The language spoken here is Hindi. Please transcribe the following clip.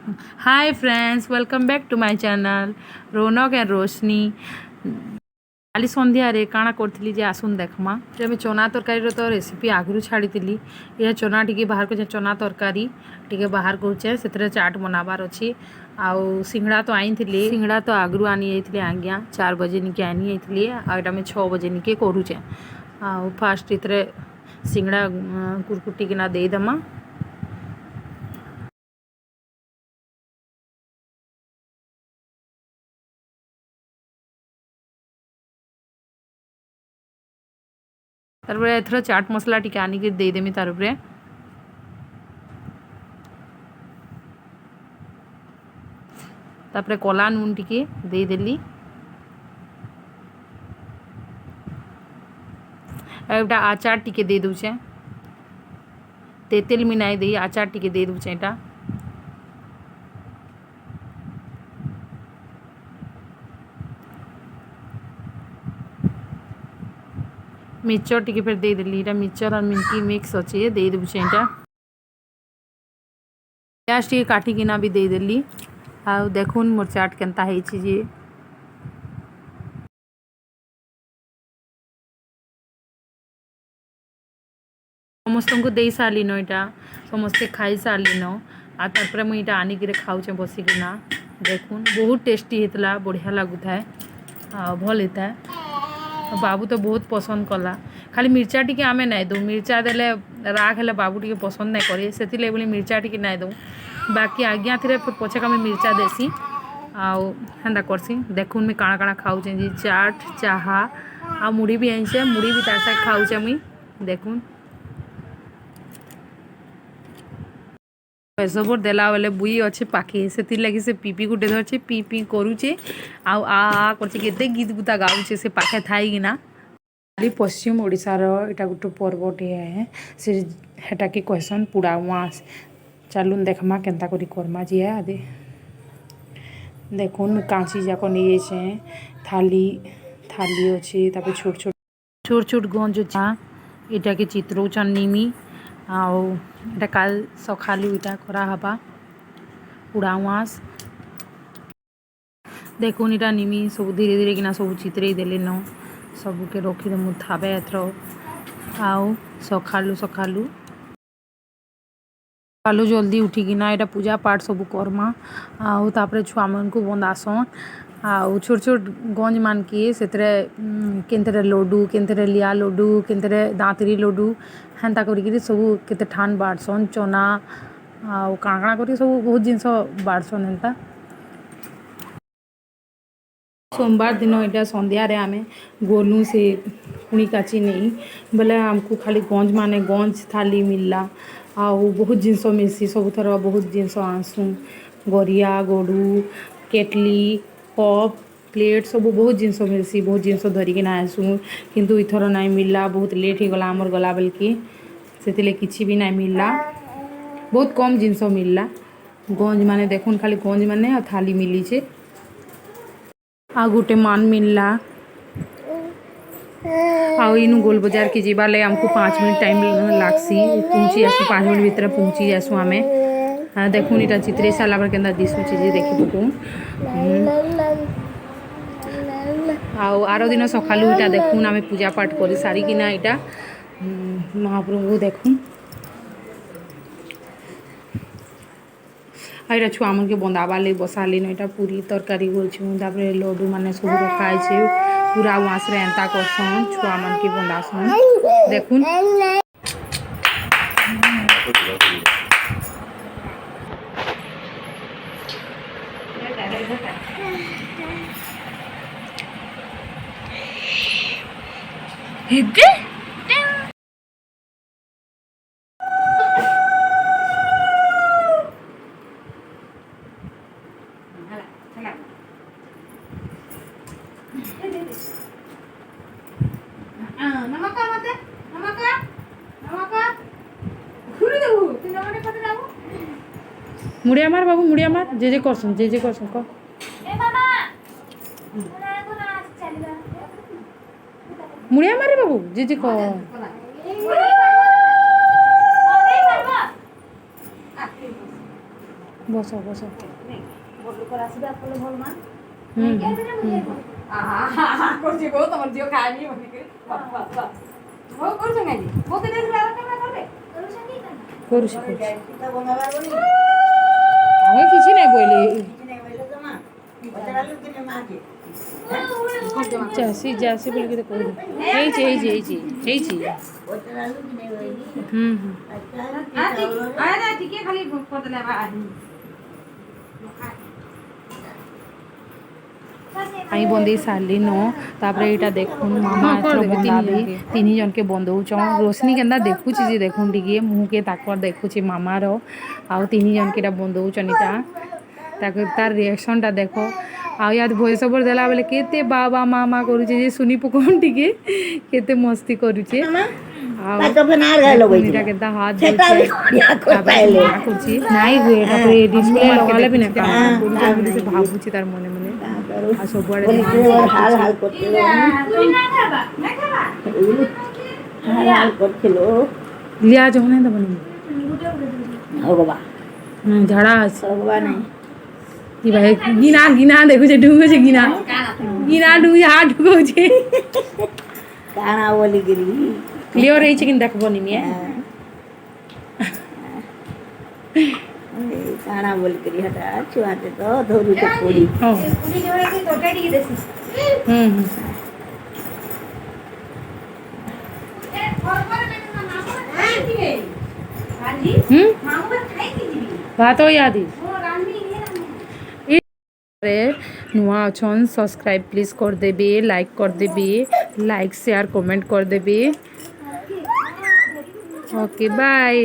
Hi friends, welcome back to my channel Raunak and Roshni. काली संध्यारे काଣା करथिली जे आसुन देखमा जे আমি चना तरकारी तो रेसिपी आगु छाड़ी ये चना टिके बाहर को चना तरकारी टिके बाहर करछे सेतरे चाट बनाबार अछि। आउ सिंगड़ा तो आईथिली, सिंगड़ा तो आगु आनी जाइथिली आज्ञा 4 बजे निके आनी जाइथिली आ एटा में 6 बजे निके करूछे। आउ फास्ट इतरे सिंगड़ा कुरकुटी किना देई दमा। तारपरे एथर चाट मसला टिके आनिके देदेमी तार उपरे। तापरे कला नून टिके देदेली। एटा आचार टिके दे दूचे, तेतेल मिनाई दे आचार टिके दे दूचे। एटा मिक्सचर टिके फिर दे देली। एटा मिक्सचर और मिंकी मिक्स अच्छे दे दूचे। एटा प्याज टिके काटिकिना भी दे देली। आ देखुन मोर चाट केनता ହେଇଛି जे समस्त को दे सारिन। एटा समस्ते खाई सारिन आ तारपरे मुई एटा आनिक खाऊचे बसिकिना। देखुन बहुत टेस्टी हेतला, बढ़िया लगुथाए आ भल हेता। बाबू तो बहुत पसंद कला। खाली मिर्चा टिके आमे नाई दो, मिर्चा देले राग हेले बाबू टिके पसंद नाई करे, सेति बोली मिर्चा टिके नाई दो। बाकी आज्ञा थे पछे कमे मिर्चा देसी आउ हेन्दा करसी। देखुन मुई काଣା काଣା खाऊचे जी चाट चाहा आ मुड़ी भी आइछे, मुड़ी भी तार साथ खाऊचे मुई। देखुन सबोर देला बेले बुई अच्छे पाखे से लगी से पीपी गुटे धरछे, पी पी करूचे आउ आ करछे। केते गीत गुता गाउचे से पाखे थाई किना। खाली पश्चिम ओडिशार एटा गोटे पर्वटे है, से हेटा के कहसन पुड़ाउआस। चलुन देखमा केनता करी करमा जी है आदे। देखुन कांची जाको नहीं छे, थाली थाली अच्छे तापर छोट छोट छोट छोट गंज अच्छे। एटा के चित्रौचन निमी आउ एटा काल सखालू इटा करा हबा पुड़ाउआस। देखुन इटा निमी सब धीरे धीरे किना सब चित्रे देले न सबू के रखी दे थाबे एथरो। आउ सखालू सखालू सखालू जल्दी उठिकिना एटा पूजा पाठ सब करमा। आउ तापरे छुआ मन को बंदासन। आउ छोट छोट गंज मान के सेतरे केनतरे लड्डू, केनतरे लिया लड्डू, केनतरे दांतरी लड्डू हेन्ता करी सब केते ठान बाड़सन। चना आउ काଣା काଣା करी सब बहुत जिनस बाड़सन। हेन्ता सोमवार दिन एटा संध्यारे आमे गोलू से पुणी काची नहीं बोले आमको खाली गंज माने गंज थाली मिलला। आउ बहुत जिनस मिलसी, सब थर बहुत जिनस आनसू। गरिया गड़ू केटली कप प्लेट सब बहुत जिनस मिलसी, बहुत जिनस धरिकिना आसू। किंतु इथर नाई मिलला, बहुत लेट हो गला आमर गला बेल के से किसी भी नाई मिलला। बहुत कम जिनस मिलला। गंज माने देखुन खाली गंज माने आ थाली मिली छे। आ गोटे मान मिलला। आउ इनु गोल बाजार के जीवा ले हमको 5 मिनट टाइम लागसी। पहुंची आसू 5 मिनट भीतर पहुंची आसू आमे। देखुन इटा चित्रे साला पर केंदा दिसुची जे देखि पकू। आउ आरो दिन सखालू इटा देखुन आमे पूजा पाठ करी सारी किना इटा महाप्रभु देखुन। एटा छुआ मन के बंदाबा ले बसाली न। एटा पूरी तरकारी गोलछु तापरे लड्डू माने सब रखाई छे। पूरा वास रे एंता करसन छुआ मन के बंदासन। देखुन हिदे मुड़िया मार बाबू मुड़िया मार जे करसन क मुड़िया मारे बाबू जे क বস বস বড়লোকর আশীর্বাদ করলে ভল মা হুম করছি গো তোমার জিও খায়নি মনে করে ও করছো নাকি ওকে দেখলে আর কেমন করবে করুছি তা বনাবার বলি আমি কিছু নাই বলি কিছু নেই বলে তো মা ওটা আলু কিনে মাকে যাসি যাসি বলে কি করবি এই ওটা আলু কিনে বলি হুম হুম আরে ঠিকই খালি করে দিলে বা আমি বন্দেই সারলি নো তারপরে এটা দেখুন মামা এଥର ବନ୍ଦାବି ତିନି ଜଣକେ ବନ୍ଦଉଛନ୍ ରୋଶନୀ କେନ୍ତା ଦେଖୁଛି ଯେ ଦେଖୁନ୍ ଟିକେ ମୁହଁକେ ତାକର ଦେଖୁଛି ମାମାର ଆଉ ତିନି ଜଣକେ ଏଟା ବନ୍ଦଉଛନ୍ ଏଟା ତାକୁ ତାର ରିଆକ୍ସନଟା ଦେଖ ଆଉ ୟାଦ ଭଏସ୍ ଓଭର ଦେଲା ବେଲେ କେତେ ବାବା ମାମା କରୁଛେ ଯେ ଶୁନି ପକଉନ୍ ଟିକେ କେତେ ମସ୍ତି କରୁଛେ ଆଉ ଏଟା କେନ୍ତା ହାତ ଦଉଛେ ତାପରେ ମନା କରୁଛି ନାଇଁ ହୁଏ ତାପରେ ଡିସପ୍ଲେ ଲଗାଲେ ବି ନା କାମ କରୁଛେ ବୋଲି ସେ ଭାବୁଛି ତାର ମନେ ମନେ ଆଉ ସବୁଆଡେ হাল হাল করছিল হাল হাল করছিল লিয়া যখন দেবনি ভগবান ঝাড়া আছে ভগবান কি ভাই গিনা গিনা দেখুছে ঢুকুছে গিনা গিনা ঢুকুছে হাত ঢুকুছে কানা বলি গিরি ক্লিয়ার হয়েছে কিন্তু দেখবনি নিয়ে কানা বলি গিরি হটা ছুয়াতে তো ধরুতে পড়ি পুরি জোরে কি তরকারি কি দেছিস হুম হুম ভাত ইয়াদি नुआ अछन सब्सक्राइब प्लीज कर देबे लाइक कर देबे लाइक शेयर कमेंट कर देबे ओके बाय।